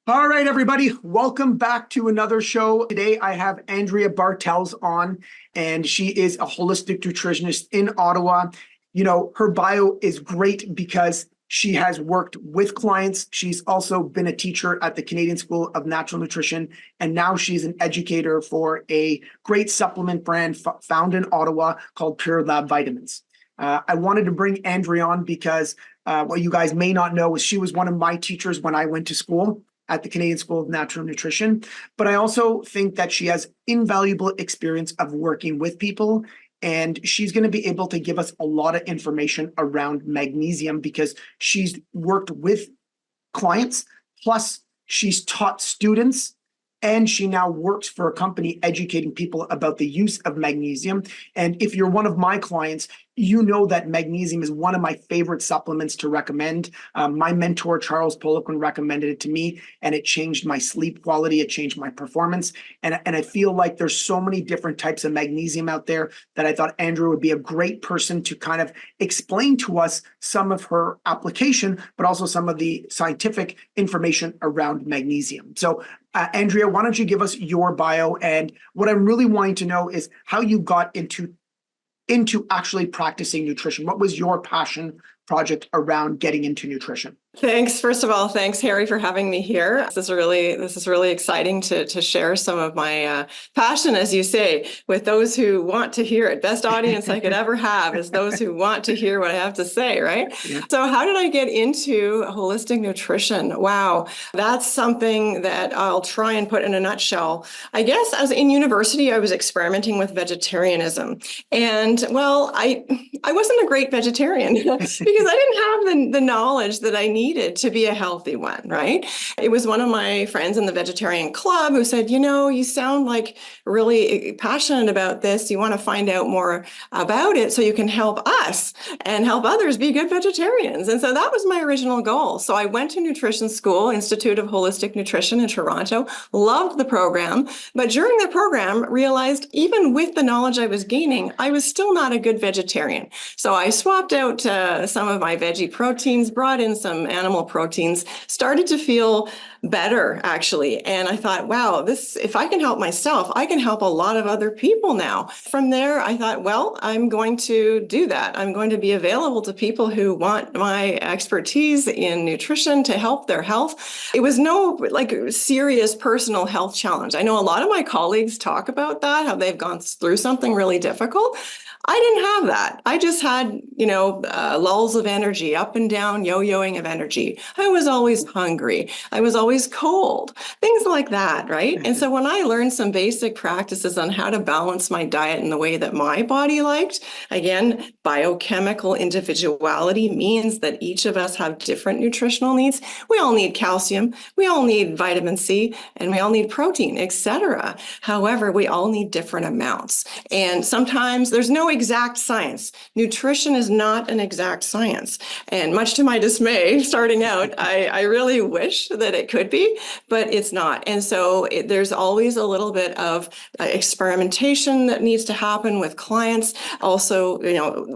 All right, everybody, welcome back to another show. Today, I have Andrea Bartels on, and she is a holistic nutritionist in Ottawa. You know, her bio is great because she has worked with clients. She's also been a teacher at the Canadian School of Natural Nutrition, and now she's an educator for a great supplement brand found in Ottawa called Pure Lab Vitamins. I wanted to bring Andrea on because what you guys may not know is she was one of my teachers when I went to school at the Canadian School of Natural Nutrition. But I also think that she has invaluable experience of working with people. And she's going to be able to give us a lot of information around magnesium because she's worked with clients, plus she's taught students, and she now works for a company educating people about the use of magnesium. And if you're one of my clients, you know that magnesium is one of my favorite supplements to recommend. My mentor, Charles Poliquin, recommended it to me, and it changed my sleep quality. It changed my performance. And I feel like there's so many different types of magnesium out there that I thought Andrea would be a great person to kind of explain to us some of her application, but also some of the scientific information around magnesium. So Andrea, why don't you give us your bio? And what I'm really wanting to know is how you got into actually practicing nutrition. What was your passion project around getting into nutrition? Thanks. First of all, thanks, Harry, for having me here. This is really exciting to share some of my passion, as you say, with those who want to hear it. Best audience I could ever have is those who want to hear what I have to say, right? Yeah. So how did I get into holistic nutrition? Wow, that's something that I'll try and put in a nutshell. I guess as in university, I was experimenting with vegetarianism. And well, I wasn't a great vegetarian because I didn't have the knowledge that I needed to be a healthy one, right? It was one of my friends in the vegetarian club who said, you know, you sound like really passionate about this. You want to find out more about it so you can help us and help others be good vegetarians. And so that was my original goal. So I went to nutrition school, Institute of Holistic Nutrition in Toronto, loved the program, but during the program realized even with the knowledge I was gaining, I was still not a good vegetarian. So I swapped out some of my veggie proteins, brought in some animal proteins, started to feel better actually. And I thought, wow, if I can help myself, I can help a lot of other people now. From there, I thought, well, I'm going to do that. I'm going to be available to people who want my expertise in nutrition to help their health. It was no serious personal health challenge. I know a lot of my colleagues talk about that, how they've gone through something really difficult. I didn't have that. I just had, lulls of energy, up and down, yo-yoing of energy. I was always hungry. I was always cold, things like that, right? And so when I learned some basic practices on how to balance my diet in the way that my body liked, again, biochemical individuality means that each of us have different nutritional needs. We all need calcium, we all need vitamin C, and we all need protein, etc. However, we all need different amounts. And sometimes there's no exact science. Nutrition is not an exact science. And much to my dismay, starting out, I really wish that it could be, but it's not. And so there's always a little bit of experimentation that needs to happen with clients. Also,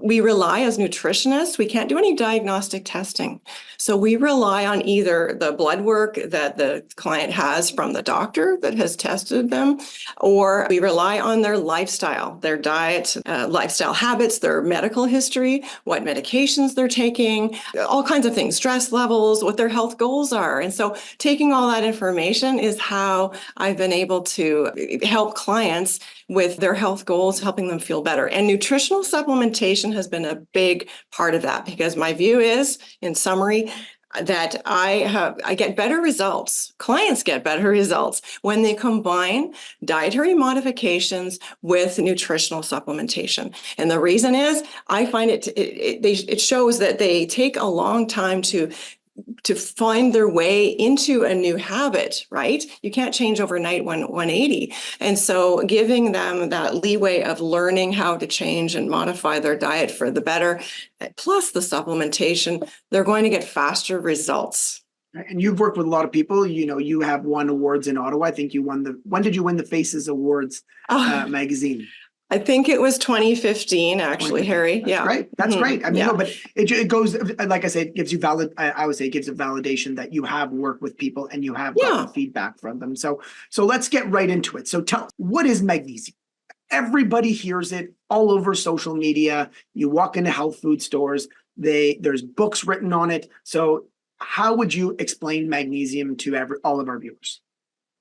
we rely as nutritionists, we can't do any diagnostic testing. So we rely on either the blood work that the client has from the doctor that has tested them, or we rely on their lifestyle, their diet, lifestyle habits, their medical history, what medications they're taking, all kinds of things, stress levels, what their health goals are. And so taking all that information is how I've been able to help clients with their health goals, helping them feel better. And nutritional supplementation has been a big part of that because my view is, in summary, that I get better results. Clients get better results when they combine dietary modifications with nutritional supplementation. And the reason is I find it shows that they take a long time to find their way into a new habit, right? You can't change overnight 180. And so giving them that leeway of learning how to change and modify their diet for the better, plus the supplementation, they're going to get faster results. And you've worked with a lot of people. You have won awards in Ottawa. I think you won when did you win the Faces Awards magazine? I think it was 2015, actually, 2015. Harry. That's Yeah. great. That's Mhm. great. I mean, Yeah. no, but it goes, like I said, it gives you I would say it gives a validation that you have worked with people and you have gotten Yeah. feedback from them. So let's get right into it. So tell us, what is magnesium? Everybody hears it all over social media. You walk into health food stores, there's books written on it. So how would you explain magnesium to all of our viewers?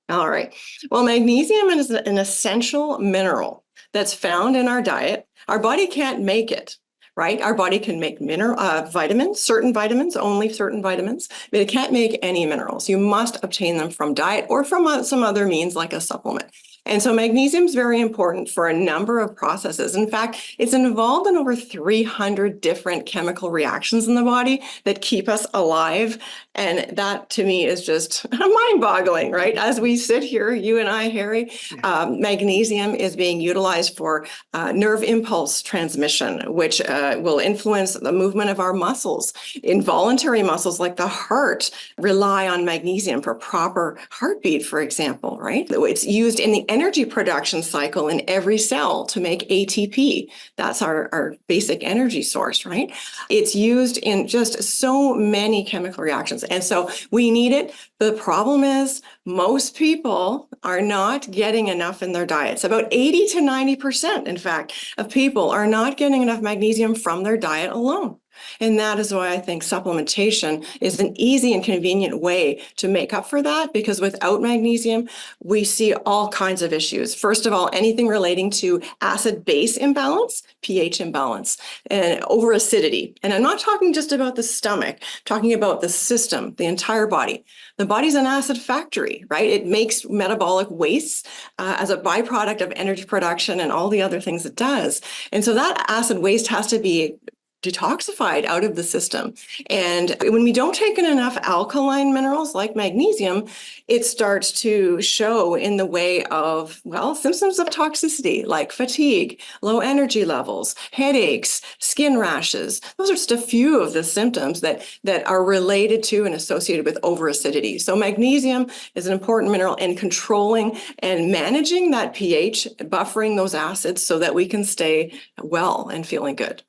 All right. Well, magnesium is an essential mineral that's found in our diet. Our body can't make it, right? Our body can make vitamins, certain vitamins, only certain vitamins, but it can't make any minerals. You must obtain them from diet or from some other means like a supplement. And so magnesium is very important for a number of processes. In fact, it's involved in over 300 different chemical reactions in the body that keep us alive. And that to me is just mind-boggling, right? As we sit here, you and I, Harry, magnesium is being utilized for nerve impulse transmission, which will influence the movement of our muscles. Involuntary muscles like the heart rely on magnesium for proper heartbeat, for example, right? It's used in the energy production cycle in every cell to make ATP. That's our basic energy source, right? It's used in just so many chemical reactions. And so we need it. The problem is most people are not getting enough in their diets. About 80 to 90%, in fact, of people are not getting enough magnesium from their diet alone. And that is why I think supplementation is an easy and convenient way to make up for that, because without magnesium, we see all kinds of issues. First of all, anything relating to acid-base imbalance, pH imbalance, and overacidity. And I'm not talking just about the stomach, I'm talking about the system, the entire body. The body's an acid factory, right? It makes metabolic wastes as a byproduct of energy production and all the other things it does. And so that acid waste has to be detoxified out of the system. And when we don't take in enough alkaline minerals like magnesium, it starts to show in the way of, well, symptoms of toxicity like fatigue, low energy levels, headaches, skin rashes. Those are just a few of the symptoms that are related to and associated with overacidity. So magnesium is an important mineral in controlling and managing that pH, buffering those acids so that we can stay well and feeling good.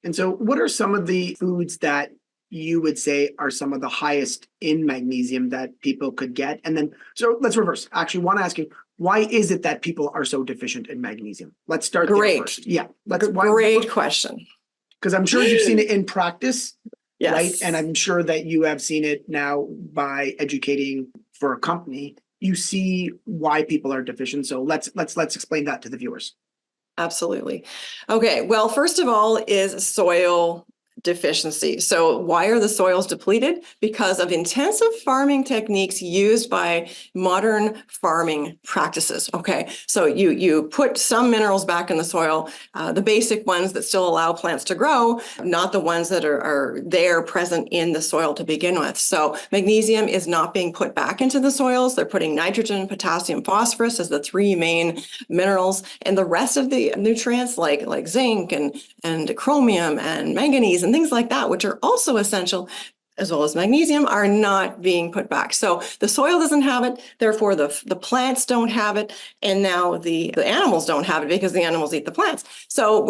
And so what are some of the foods that you would say are some of the highest in magnesium that people could get? And then, so let's reverse. Actually, want to ask you, why is it that people are so deficient in magnesium? Let's start there first. Yeah. Great question. Because I'm sure you've seen it in practice, yes. Right? And I'm sure that you have seen it now by educating for a company. You see why people are deficient. So let's explain that to the viewers. Absolutely. Okay. Well, first of all is soil deficiency. So why are the soils depleted? Because of intensive farming techniques used by modern farming practices. Okay. So you put some minerals back in the soil, the basic ones that still allow plants to grow, not the ones that are there present in the soil to begin with. So magnesium is not being put back into the soils. They're putting nitrogen, potassium, phosphorus as the three main minerals, and the rest of the nutrients like zinc and chromium and manganese and things like that, which are also essential, as well as magnesium, are not being put back. So the soil doesn't have it, therefore the plants don't have it, and now the animals don't have it because the animals eat the plants. So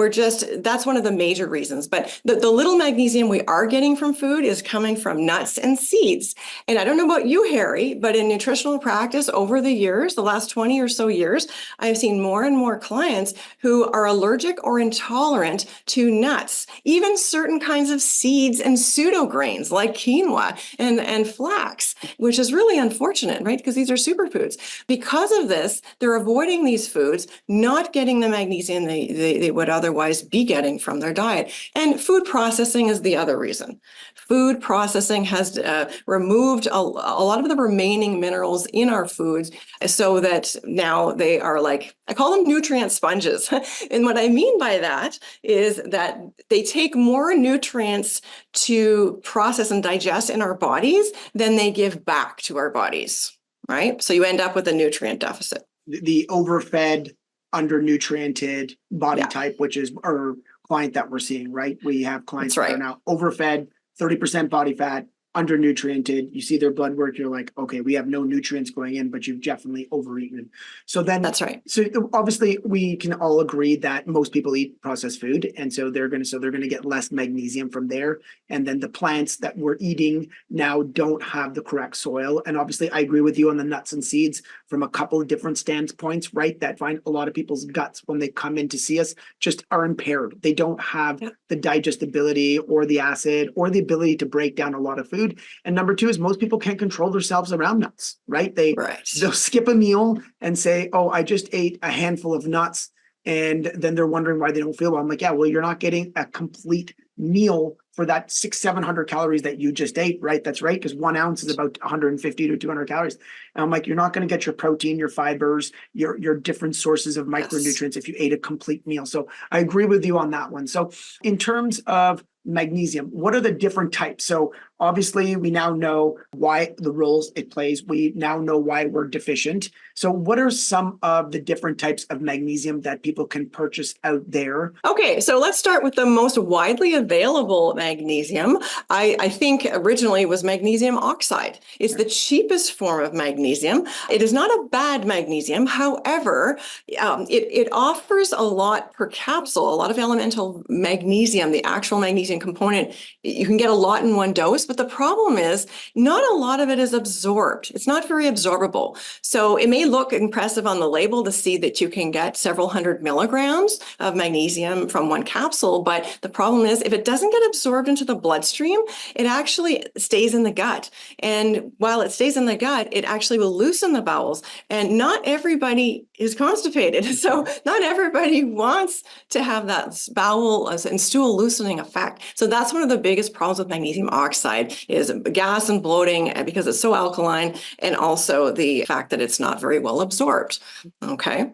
that's one of the major reasons. But the little magnesium we are getting from food is coming from nuts and seeds. And I don't know about you, Harry, but in nutritional practice over the years, the last 20 or so years, I've seen more and more clients who are allergic or intolerant to nuts, even certain kinds of seeds and pseudograins like quinoa and flax, which is really unfortunate, right? Because these are superfoods. Because of this, they're avoiding these foods, not getting the magnesium they would otherwise be getting from their diet. And food processing is the other reason. Food processing has removed a lot of the remaining minerals in our foods so that now they are like, I call them nutrient sponges. And what I mean by that is that they take more nutrients to process and digest in our bodies than they give back to our bodies, right? So you end up with a nutrient deficit. The overfed, undernutriented body type, which is our client that we're seeing, right? We have clients that are now overfed, 30% body fat, undernutriented, you see their blood work, you're like, okay, we have no nutrients going in, but you've definitely overeaten. So then That's right. So obviously we can all agree that most people eat processed food. And so they're going to get less magnesium from there. And then the plants that we're eating now don't have the correct soil. And obviously I agree with you on the nuts and seeds from a couple of different standpoints, right? That find a lot of people's guts when they come in to see us just are impaired. They don't have the digestibility or the acid or the ability to break down a lot of food. And number two is most people can't control themselves around nuts, right? They'll skip a meal and say, oh, I just ate a handful of nuts. And then they're wondering why they don't feel well. I'm like, yeah, well, you're not getting a complete meal for that 600-700 calories that you just ate, right? That's right. Because 1 ounce is about 150 to 200 calories. And I'm like, you're not going to get your protein, your fibers, your different sources of micronutrients if you ate a complete meal. So I agree with you on that one. So in terms of magnesium, what are the different types? So obviously we now know why the roles it plays. We now know why we're deficient. So what are some of the different types of magnesium that people can purchase out there? Okay, so let's start with the most widely available magnesium. I think originally was magnesium oxide. It's the cheapest form of magnesium. It is not a bad magnesium. However, it offers a lot per capsule, a lot of elemental magnesium, the actual magnesium component. You can get a lot in one dose, but the problem is not a lot of it is absorbed. It's not very absorbable. So it may look impressive on the label to see that you can get several hundred milligrams of magnesium from one capsule, but the problem is if it doesn't get absorbed into the bloodstream, it actually stays in the gut. And while it stays in the gut, it actually will loosen the bowels. And not everybody is constipated. So not everybody wants to have that bowel and stool loosening effect. So that's one of the biggest problems with magnesium oxide is gas and bloating because it's so alkaline, and also the fact that it's not very well absorbed. Okay.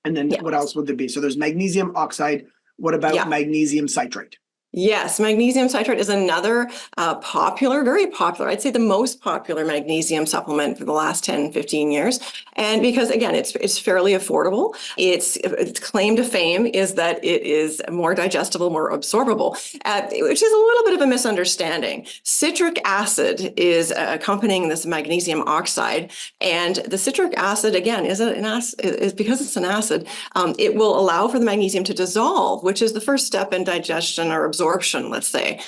And then what else would there be? So there's magnesium oxide. What about magnesium citrate? Yes, magnesium citrate is another very popular, I'd say the most popular magnesium supplement for the last 10, 15 years. And because again, it's fairly affordable. Its claim to fame is that it is more digestible, more absorbable, which is a little bit of a misunderstanding. Citric acid is accompanying this magnesium oxide. And the citric acid, again, is because it's an acid, it will allow for the magnesium to dissolve, which is the first step in digestion or absorption, let's say.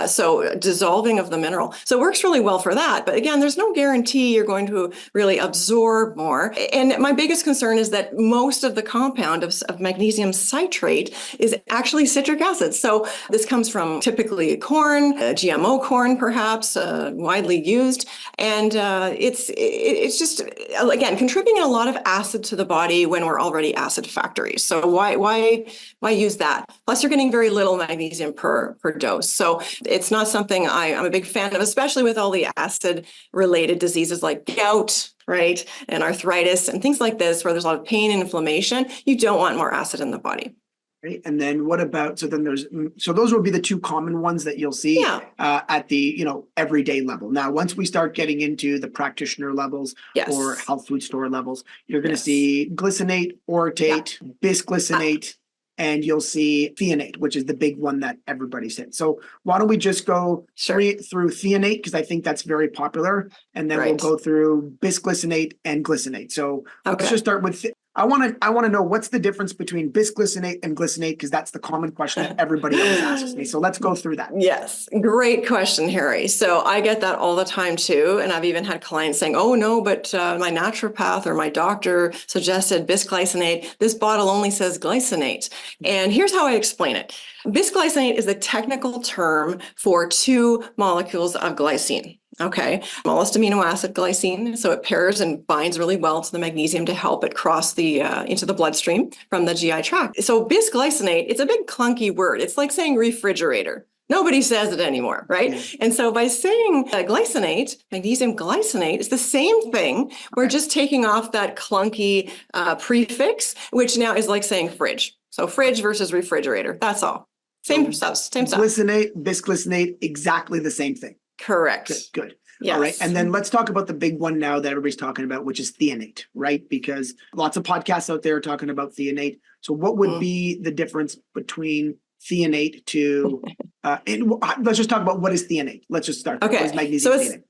So dissolving of the mineral. So it works really well for that. But again, there's no guarantee you're going to really absorb more. And my biggest concern is that most of the compound of magnesium citrate is actually citric acid. So this comes from typically corn, GMO corn, perhaps, widely used. And it's just, again, contributing a lot of acid to the body when we're already acid factories. So why use that? Plus, you're getting very little magnesium per dose. So it's not something I'm a big fan of, especially with all the acid-related diseases like gout, right, and arthritis and things like this, where there's a lot of pain and inflammation. You don't want more acid in the body. Right. And then what about, so those would be the two common ones that you'll see at the, everyday level. Now, once we start getting into the practitioner levels or health food store levels, you're going to see glycinate, orotate, bisglycinate, and you'll see threonate, which is the big one that everybody's hit. So why don't we just go through threonate, because I think that's very popular, and then we'll go through bisglycinate and glycinate. So let's just start with I want to know what's the difference between bisglycinate and glycinate, because that's the common question that everybody always asks me. So let's go through that. Yes, great question, Harry. So I get that all the time too, and I've even had clients saying, "Oh no, but my naturopath or my doctor suggested bisglycinate. This bottle only says glycinate." And here's how I explain it. Bisglycinate is the technical term for two molecules of glycine. Okay, smallest amino acid glycine, so it pairs and binds really well to the magnesium to help it cross the into the bloodstream from the GI tract. So bisglycinate, it's a big clunky word. It's like saying refrigerator. Nobody says it anymore, right? Yeah. And so by saying glycinate, magnesium glycinate, it's the same thing. We're just taking off that clunky prefix, which now is like saying fridge. So fridge versus refrigerator. That's all. Same stuff. Glycinate, bisglycinate, exactly the same thing. Correct. Good. Yes. All right. And then let's talk about the big one now that everybody's talking about, which is threonate, right? Because lots of podcasts out there are talking about threonate. So what would be the difference between threonate to, let's just talk about what is threonate. Let's just start there. What is Okay, magnesium so threonate?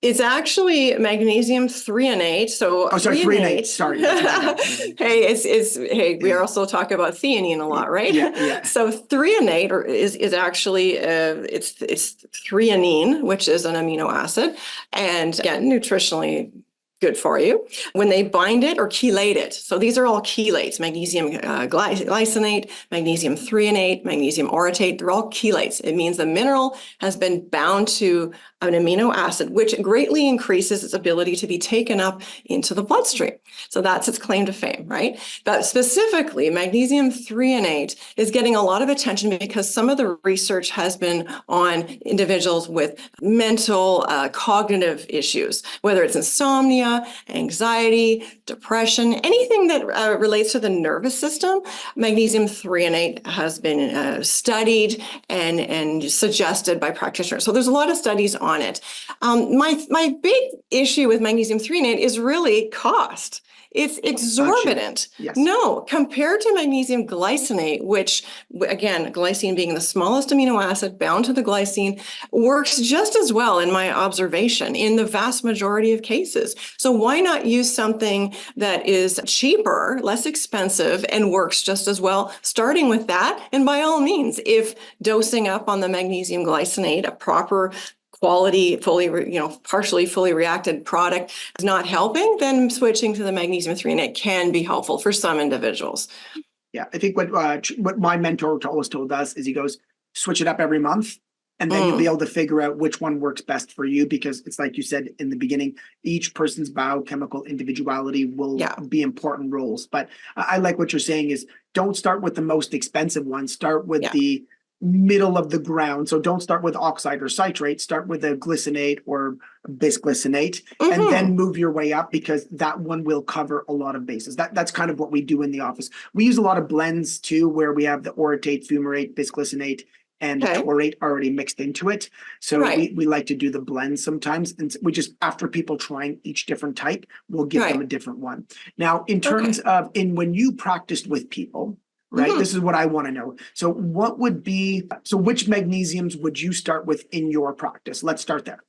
it's actually magnesium threonate. So Oh, sorry, threonate. Sorry. That's my bad. Hey, hey, we are also talking about theanine a lot, right? Yeah. So threonate is actually it's threonine, which is an amino acid, and again, nutritionally good for you. When they bind it or chelate it, so these are all chelates: magnesium glycinate, magnesium threonate, magnesium orotate. They're all chelates. It means the mineral has been bound to an amino acid, which greatly increases its ability to be taken up into the bloodstream. So that's its claim to fame, right? But specifically, magnesium threonate is getting a lot of attention because some of the research has been on individuals with mental, cognitive issues, whether it's insomnia, anxiety, depression, anything that relates to the nervous system. Magnesium threonate has been studied and suggested by practitioners. So there's a lot of studies on it. My big issue with magnesium threonate is really cost. It's exorbitant. Yes. No, compared to magnesium glycinate, which again, glycine being the smallest amino acid bound to the glycine, works just as well in my observation in the vast majority of cases. So why not use something that is cheaper, less expensive, and works just as well, starting with that? And by all means, if dosing up on the magnesium glycinate, a proper quality, partially fully reacted product is not helping, then switching to the magnesium threonate can be helpful for some individuals. Yeah, I think what my mentor always told us is he goes, switch it up every month, and then you'll be able to figure out which one works best for you, because it's like you said in the beginning, each person's biochemical individuality will be important roles. But I like what you're saying is don't start with the most expensive one, start with the middle of the ground. So don't start with oxide or citrate, start with a glycinate or bisglycinate, and then move your way up, because that one will cover a lot of bases. That's kind of what we do in the office. We use a lot of blends too, where we have the orotate, fumarate, bisglycinate, and the taurate already mixed into it. So we like to do the blends sometimes, and we just, after people trying each different type, we'll give them a different one. Now, in terms of when you practiced with people, right? This is what I want to know. So which magnesiums would you start with in your practice? Let's start there.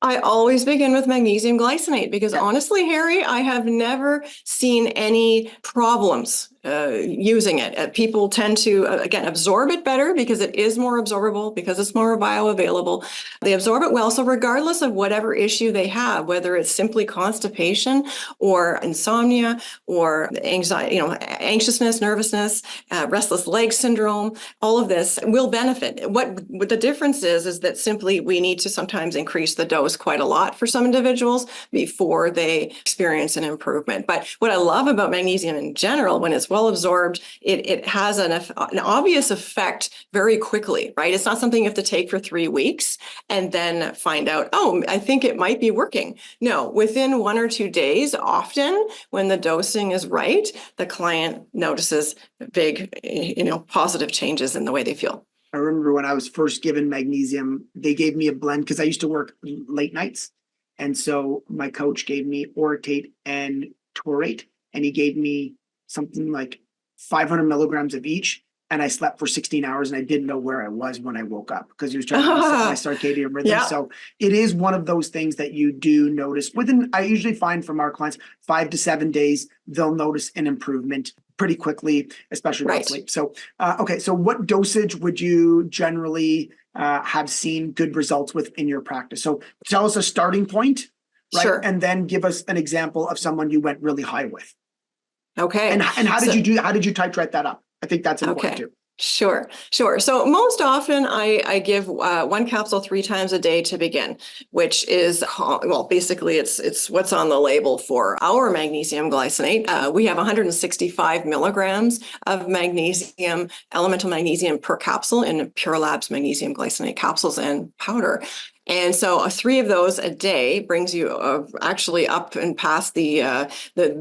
I always begin with magnesium glycinate because honestly, Harry, I have never seen any problems using it. People tend to, again, absorb it better because it is more absorbable, because it's more bioavailable. They absorb it well. So regardless of whatever issue they have, whether it's simply constipation or insomnia or anxiety, anxiousness, nervousness, restless leg syndrome, all of this will benefit. What the difference is that simply we need to sometimes increase the dose quite a lot for some individuals before they experience an improvement. But what I love about magnesium in general, when it's well absorbed, it has an obvious effect very quickly, right? It's not something you have to take for 3 weeks and then find out, oh, I think it might be working. No, within 1 or 2 days, often when the dosing is right, the client notices big, positive changes in the way they feel. I remember when I was first given magnesium, they gave me a blend because I used to work late nights. And so my coach gave me orotate and taurate, and he gave me something like 500 milligrams of each. And I slept for 16 hours and I didn't know where I was when I woke up, because he was trying to reset my circadian rhythm. So it is one of those things that you do notice I usually find from our clients, 5 to 7 days, they'll notice an improvement pretty quickly, especially with sleep. So, so what dosage would you generally have seen good results with in your practice? So tell us a starting point, right? Sure. And then give us an example of someone you went really high with. Okay. And how did you titrate that up? I think that's important too. Sure. So most often I give 1 capsule 3 times a day to begin, which is, basically it's what's on the label for our magnesium glycinate. We have 165 milligrams of magnesium, elemental magnesium per capsule in Pure Labs magnesium glycinate capsules and powder. And so 3 of those a day brings you actually up and past the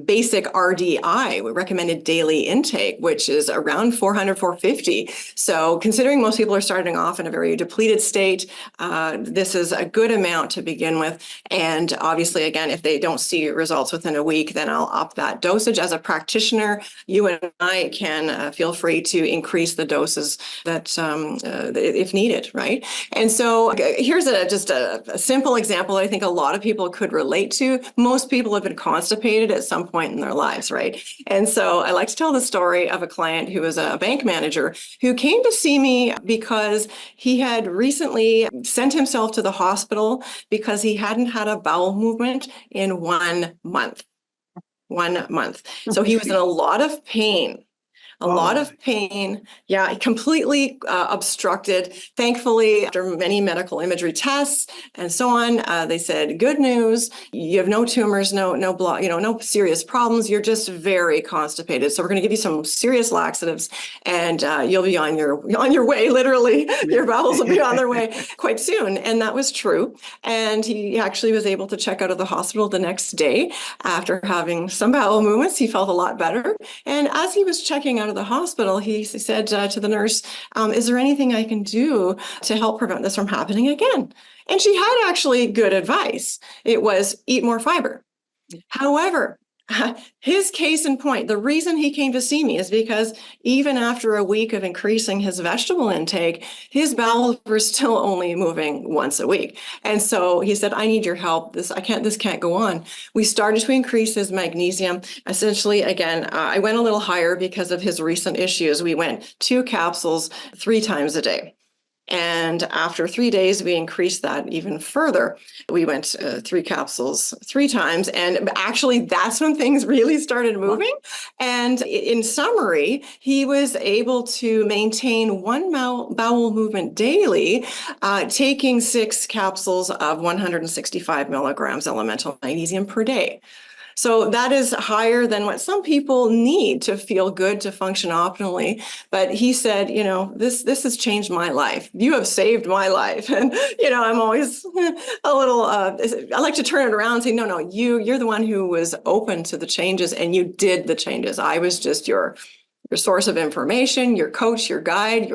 basic RDI, recommended daily intake, which is around 400, 450. So considering most people are starting off in a very depleted state, this is a good amount to begin with. And obviously, again, if they don't see results within a week, then I'll up that dosage. As a practitioner, you and I can feel free to increase the doses that if needed, right? And so here's just a simple example I think a lot of people could relate to. Most people have been constipated at some point in their lives, right? And so I like to tell the story of a client who was a bank manager who came to see me because he had recently sent himself to the hospital because he hadn't had a bowel movement in 1 month. 1 month. So he was in a lot of pain. A lot of pain. Yeah, completely obstructed. Thankfully, after many medical imagery tests and so on, they said, good news, you have no tumors, no serious problems. You're just very constipated. So we're going to give you some serious laxatives and you'll be on your way, literally. Your bowels will be on their way quite soon. And that was true. And he actually was able to check out of the hospital the next day after having some bowel movements. He felt a lot better. And as he was checking out of the hospital, he said to the nurse, is there anything I can do to help prevent this from happening again? And she had actually good advice. It was eat more fiber. However, his case in point, the reason he came to see me is because even after a week of increasing his vegetable intake, his bowels were still only moving once a week. And so he said, I need your help. This can't go on. We started to increase his magnesium. Essentially, again, I went a little higher because of his recent issues. We went 2 capsules 3 times a day. And after 3 days, we increased that even further. We went 3 capsules 3 times. And actually, that's when things really started moving. And in summary, he was able to maintain 1 bowel movement daily, taking 6 capsules of 165 milligrams elemental magnesium per day. So that is higher than what some people need to feel good, to function optimally. But he said, this has changed my life. You have saved my life. And, I'm always a little, I like to turn it around and say, no, you're the one who was open to the changes and you did the changes. I was just your source of information, your coach, your guide,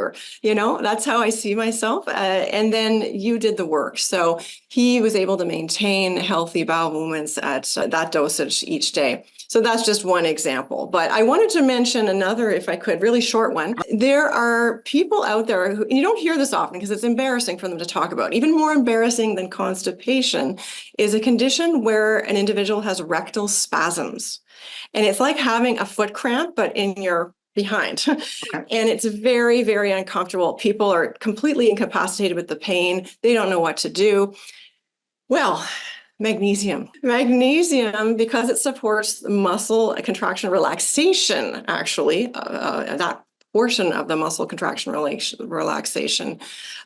that's how I see myself. And then you did the work. So he was able to maintain healthy bowel movements at that dosage each day. So that's just one example. But I wanted to mention another, if I could, really short one. There are people out there who, and you don't hear this often because it's embarrassing for them to talk about. Even more embarrassing than constipation is a condition where an individual has rectal spasms. And it's like having a foot cramp, but in your behind. Okay. And it's very, very uncomfortable. People are completely incapacitated with the pain. They don't know what to do. Well, magnesium, because it supports muscle contraction relaxation, actually, that portion of the muscle contraction relaxation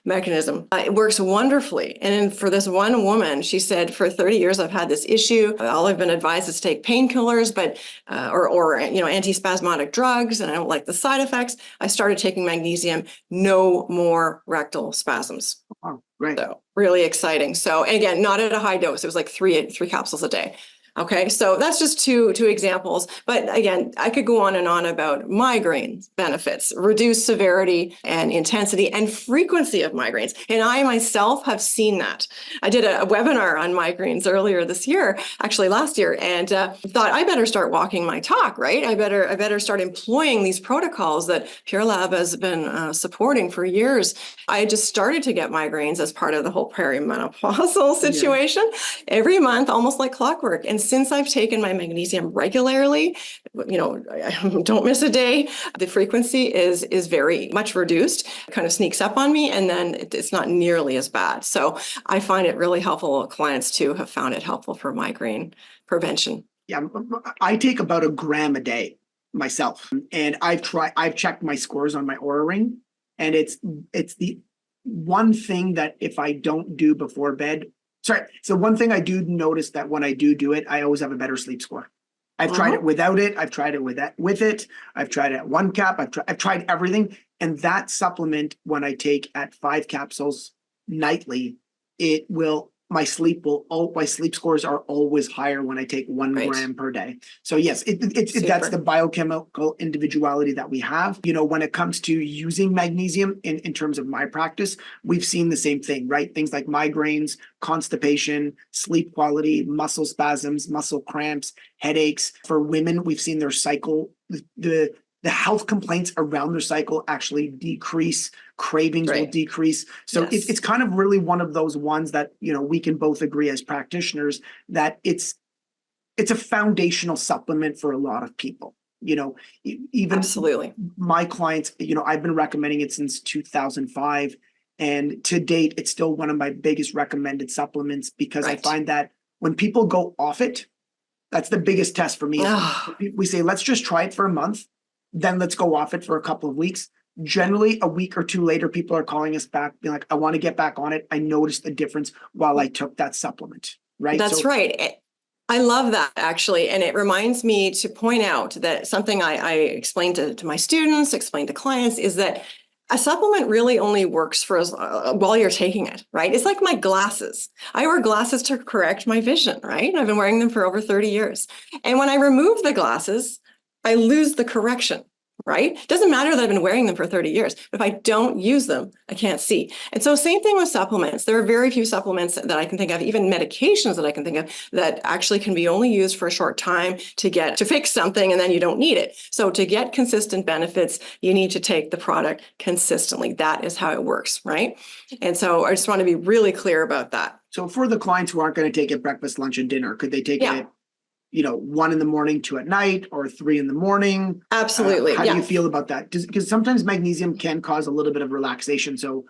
mechanism. It works wonderfully. And for this one woman, she said, for 30 years, I've had this issue. All I've been advised is to take painkillers, but or antispasmodic drugs, and I don't like the side effects. I started taking magnesium, no more rectal spasms. Oh, great. So really exciting. So, and again, not at a high dose. It was like three capsules a day. Okay, so that's just two examples. But again, I could go on and on about migraine benefits, reduced severity and intensity and frequency of migraines. And I myself have seen that. I did a webinar on migraines earlier this year, actually last year, and thought I better start walking my talk, right? I better start employing these protocols that Pure Lab has been supporting for years. I just started to get migraines as part of the whole perimenopausal situation every month, almost like clockwork. And since I've taken my magnesium regularly, I don't miss a day, the frequency is very much reduced, kind of sneaks up on me, and then it's not nearly as bad. So I find it really helpful. Clients too have found it helpful for migraine prevention. Yeah, I take about 1 gram a day myself, and I've checked my scores on my Oura Ring, and it's the one thing that if I don't do before bed. Sorry. So one thing I do notice that when I do it, I always have a better sleep score. I've tried it without it. I've tried it with it. I've tried it at 1 cap. I've tried everything. And that supplement, when I take at 5 capsules nightly, my sleep scores are always higher when I take 1 Right. gram per day. So yes, that's Super. the biochemical individuality that we have. When it comes to using magnesium in terms of my practice, we've seen the same thing, right? Things like migraines, constipation, sleep quality, muscle spasms, muscle cramps, headaches. For women, we've seen their cycle, the health complaints around their cycle actually decrease, cravings will Right. decrease. So Yes. it's kind of really one of those ones that, we can both agree as practitioners that it's a foundational supplement for a lot of people. Even Absolutely. my clients, I've been recommending it since 2005. And to date, it's still one of my biggest recommended supplements because I Right. find that when people go off it, that's the biggest test for me. Ah, We say, let's just try it for a month, then let's go off it for a couple of weeks. Generally, a week or two later, people are calling us back, being like, I want to get back on it. I noticed a difference while I took that supplement, right? that's right. I love that, actually. And it reminds me to point out that something I explain to my students, explain to clients, is that a supplement really only works for while you're taking it, right? It's like my glasses. I wear glasses to correct my vision, right? I've been wearing them for over 30 years. And when I remove the glasses, I lose the correction, right? It doesn't matter that I've been wearing them for 30 years. If I don't use them, I can't see. And so same thing with supplements. There are very few supplements that I can think of, even medications that I can think of, that actually can be only used for a short time to fix something, and then you don't need it. So to get consistent benefits, you need to take the product consistently. That is how it works, right? And so I just want to be really clear about that. So for the clients who aren't going to take it breakfast, lunch, and dinner, could they take it, 1 in the morning, 2 at night, or 3 in the morning? Absolutely. How do you feel about that? Because sometimes magnesium can cause a little bit of relaxation. So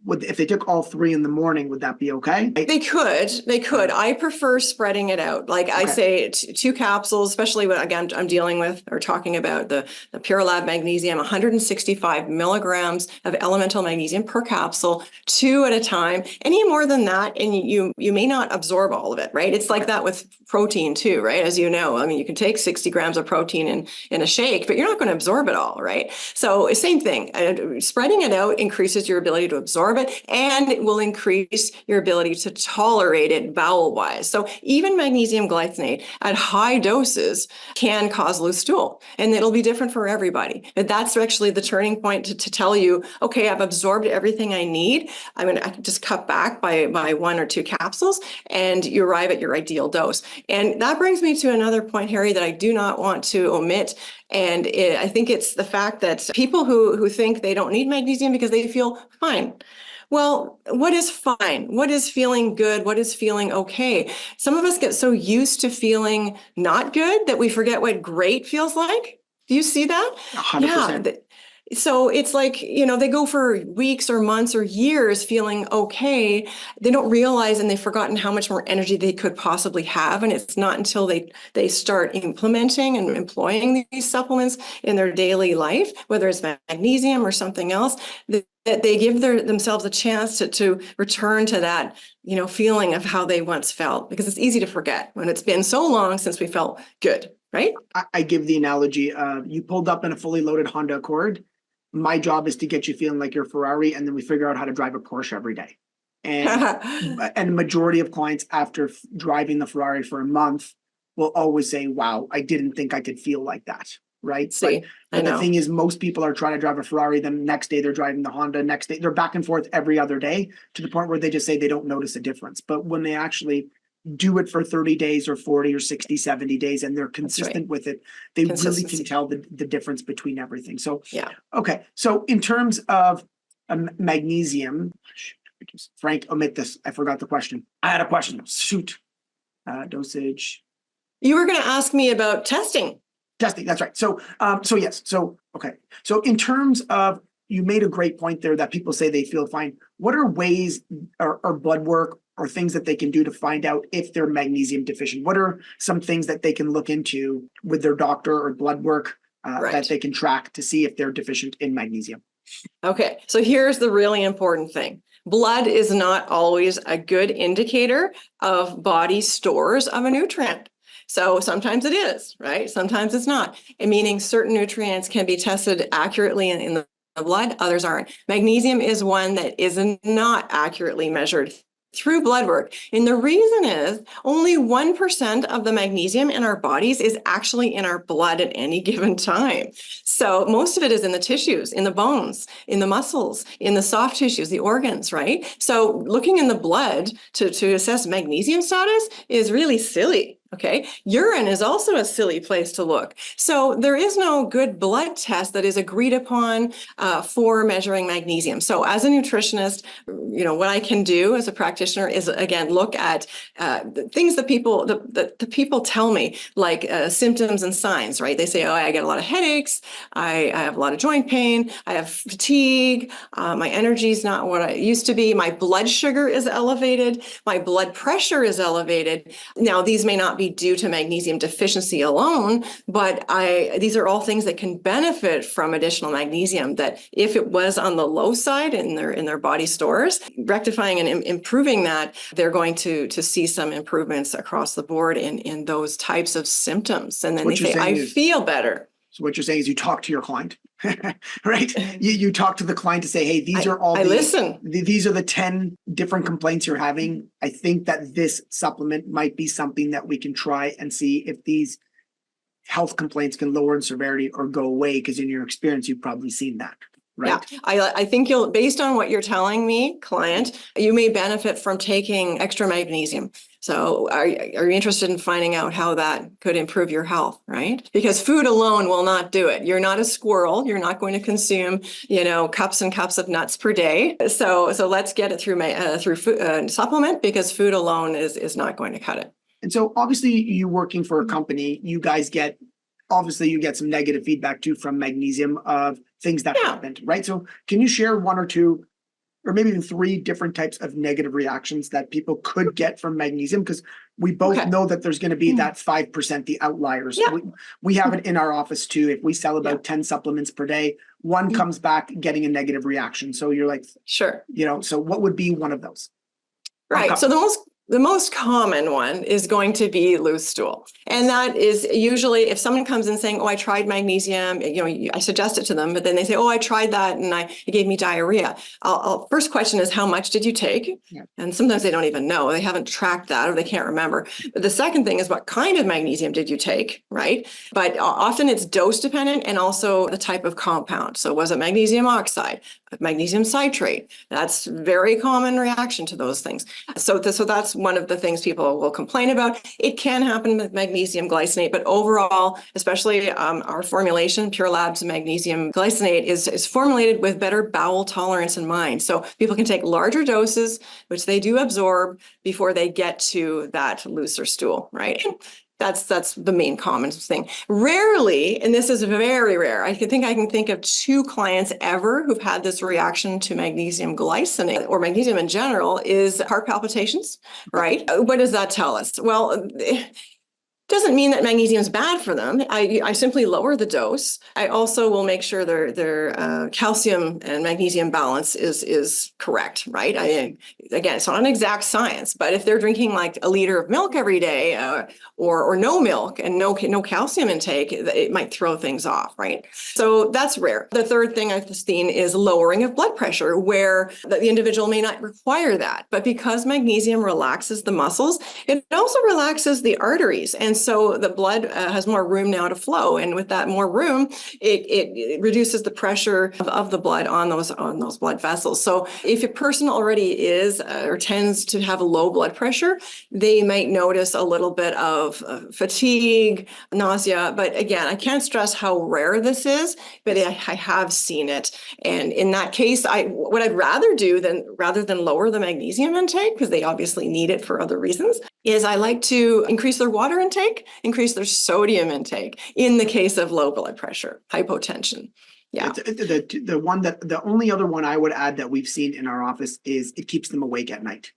if they took all 3 in the morning, would that be okay? They could. I prefer spreading it out. Like I say, 2 capsules, especially when, again, I'm dealing with or talking about the Pure Lab magnesium, 165 milligrams of elemental magnesium per capsule, 2 at a time. Any more than that, and you may not absorb all of it, right? It's like that with protein too, right? As you know, I mean, you can take 60 grams of protein in a shake, but you're not going to absorb it all, right? So same thing. Spreading it out increases your ability to absorb it, and it will increase your ability to tolerate it bowel-wise. So even magnesium glycinate at high doses can cause loose stool, and it'll be different for everybody. But that's actually the turning point to tell you, okay, I've absorbed everything I need. I can just cut back by 1 or 2 capsules, and you arrive at your ideal dose. And that brings me to another point, Harry, that I do not want to omit. And I think it's the fact that people who think they don't need magnesium because they feel fine. Well, what is fine? What is feeling good? What is feeling okay? Some of us get so used to feeling not good that we forget what great feels like. Do you see that? 100%. Yeah. So it's like, they go for weeks or months or years feeling okay. They don't realize, and they've forgotten how much more energy they could possibly have. And it's not until they start implementing and employing these supplements in their daily life, whether it's magnesium or something else, that they give themselves a chance to return to that, feeling of how they once felt, because it's easy to forget when it's been so long since we felt good, right? I give the analogy, you pulled up in a fully loaded Honda Accord. My job is to get you feeling like you're Ferrari, and then we figure out how to drive a Porsche every day. And the majority of clients, after driving the Ferrari for a month, will always say, wow, I didn't think I could feel like that, right? See, but the thing is, most people are trying to drive a Ferrari, then next day they're driving the Honda, next day they're back and forth every other day, to the point where they just say they don't notice a difference. But when they actually do it for 30 days or 40 or 60, 70 days, and they're consistent with it, they really can tell the difference between everything. So, okay. So in terms of magnesium, Frank, omit this. I forgot the question. I had a question. Shoot. Dosage. You were going to ask me about testing. Testing, that's right. So yes. So, okay. So in terms of, you made a great point there that people say they feel fine. What are ways or blood work or things that they can do to find out if they're magnesium deficient? What are some things that they can look into with their doctor or blood work that they can track to see if they're deficient in magnesium? Okay, so here's the really important thing. Blood is not always a good indicator of body stores of a nutrient. So sometimes it is, right? Sometimes it's not. And meaning certain nutrients can be tested accurately in the blood, others aren't. Magnesium is one that is not accurately measured through blood work. And the reason is only 1% of the magnesium in our bodies is actually in our blood at any given time. So most of it is in the tissues, in the bones, in the muscles, in the soft tissues, the organs, right? So looking in the blood to assess magnesium status is really silly. Okay. Urine is also a silly place to look. So there is no good blood test that is agreed upon for measuring magnesium. So as a nutritionist, what I can do as a practitioner is, again, look at the things that the people tell me, like symptoms and signs, right? They say, oh, I get a lot of headaches. I have a lot of joint pain. I have fatigue. My energy is not what it used to be. My blood sugar is elevated. My blood pressure is elevated. Now, these may not be due to magnesium deficiency alone, but these are all things that can benefit from additional magnesium, that if it was on the low side in their body stores, rectifying and improving that, they're going to see some improvements across the board in those types of symptoms. And then they say, I feel better. So what you're saying is you talk to your client, right? You talk to the client to say, hey, these are the 10 different complaints you're having. I think that this supplement might be something that we can try and see if these health complaints can lower in severity or go away, because in your experience, you've probably seen that. Right. Yeah, I think based on what you're telling me, client, you may benefit from taking extra magnesium. So are you interested in finding out how that could improve your health, right? Because food alone will not do it. You're not a squirrel. You're not going to consume, cups and cups of nuts per day. So let's get it through food, supplement, because food alone is not going to cut it. And so obviously you working for a company, you get some negative feedback too from magnesium of things that happened, right? So can you share one or two, or maybe even 3 different types of negative reactions that people could get from magnesium? Because we both know that there's going to be that 5%, the outliers. Yeah. We have it in our office too. If we sell about 10 supplements per day, one comes back getting a negative reaction. So you're like, sure, so what would be one of those? Right. So the most common one is going to be loose stool. And that is usually if someone comes in saying, oh, I tried magnesium, I suggest it to them, but then they say, oh, I tried that and it gave me diarrhea. First question is, how much did you take? Yeah. And sometimes they don't even know. They haven't tracked that or they can't remember. But the second thing is, what kind of magnesium did you take, right? But often it's dose dependent and also the type of compound. So was it magnesium oxide, magnesium citrate? That's very common reaction to those things. So that's one of the things people will complain about. It can happen with magnesium glycinate, but overall, especially our formulation, Pure Labs magnesium glycinate, is formulated with better bowel tolerance in mind. So people can take larger doses, which they do absorb before they get to that looser stool, right? That's the main common thing. Rarely, and this is very rare, I can think of 2 clients ever who've had this reaction to magnesium glycinate or magnesium in general, is heart palpitations, right? What does that tell us? Well, doesn't mean that magnesium is bad for them. I simply lower the dose. I also will make sure their calcium and magnesium balance is correct, right? Again, it's not an exact science, but if they're drinking like a liter of milk every day or no milk and no calcium intake, it might throw things off, right? So that's rare. The third thing I've seen is lowering of blood pressure, where the individual may not require that, but because magnesium relaxes the muscles, it also relaxes the arteries. And so the blood has more room now to flow. And with that more room, it reduces the pressure of the blood on those blood vessels. So if a person already is or tends to have a low blood pressure, they might notice a little bit of fatigue, nausea. But again, I can't stress how rare this is, but I have seen it. And in that case, what I'd rather do rather than lower the magnesium intake, because they obviously need it for other reasons, is I like to increase their water intake, increase their sodium intake in the case of low blood pressure, hypotension. Yeah. The only other one I would add that we've seen in our office is it keeps them awake at night.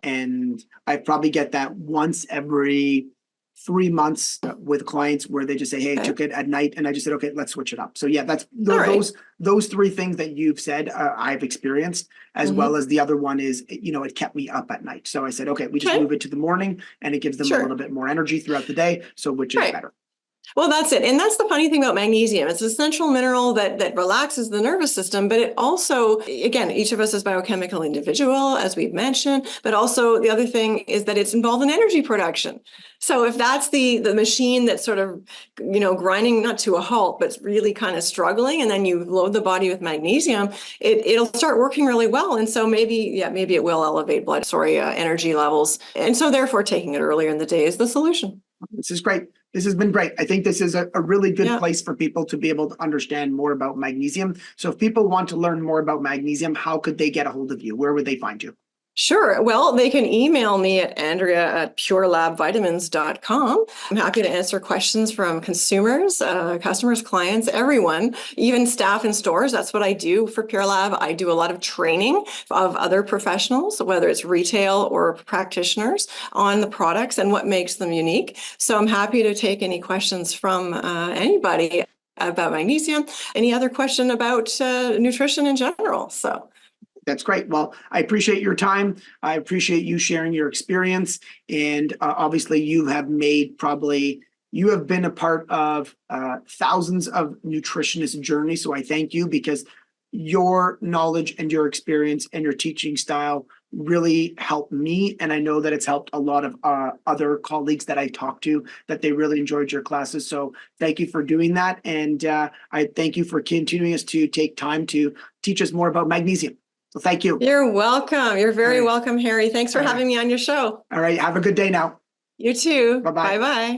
And I probably get that once every 3 months with clients where they just say, hey, I took it at night. And I just said, okay, let's switch it up. So yeah, that's those 3 things that you've said I've experienced, as well as the other one is, it kept me up at night. So I said, okay, we just move it to the morning and it gives them a little bit more energy throughout the day. So which is better. Well, that's it. And that's the funny thing about magnesium. It's an essential mineral that relaxes the nervous system, but it also, again, each of us is biochemical individual, as we've mentioned, but also the other thing is that it's involved in energy production. So if that's the machine that's sort of, grinding not to a halt, but really kind of struggling, and then you load the body with magnesium, it'll start working really well. And so maybe it will elevate energy levels. And so therefore taking it earlier in the day is the solution. This is great. This has been great. I think this is a really good Yeah. place for people to be able to understand more about magnesium. So if people want to learn more about magnesium, how could they get a hold of you? Where would they find you? Sure. Well, they can email me at andrea@purelabvitamins.com. I'm happy to answer questions from consumers, customers, clients, everyone, even staff in stores. That's what I do for Pure Lab. I do a lot of training of other professionals, whether it's retail or practitioners, on the products and what makes them unique. So I'm happy to take any questions from anybody about magnesium, any other question about nutrition in general. So. That's great. Well, I appreciate your time. I appreciate you sharing your experience. And obviously you have been a part of thousands of nutritionist journeys. So I thank you, because your knowledge and your experience and your teaching style really helped me. And I know that it's helped a lot of other colleagues that I talked to, that they really enjoyed your classes. So thank you for doing that. And I thank you for continuing us to take time to teach us more about magnesium. So thank you. You're welcome. You're very welcome, Harry. Thanks for having me on your show. All right. Have a good day now. You too. Bye-bye. Bye-bye.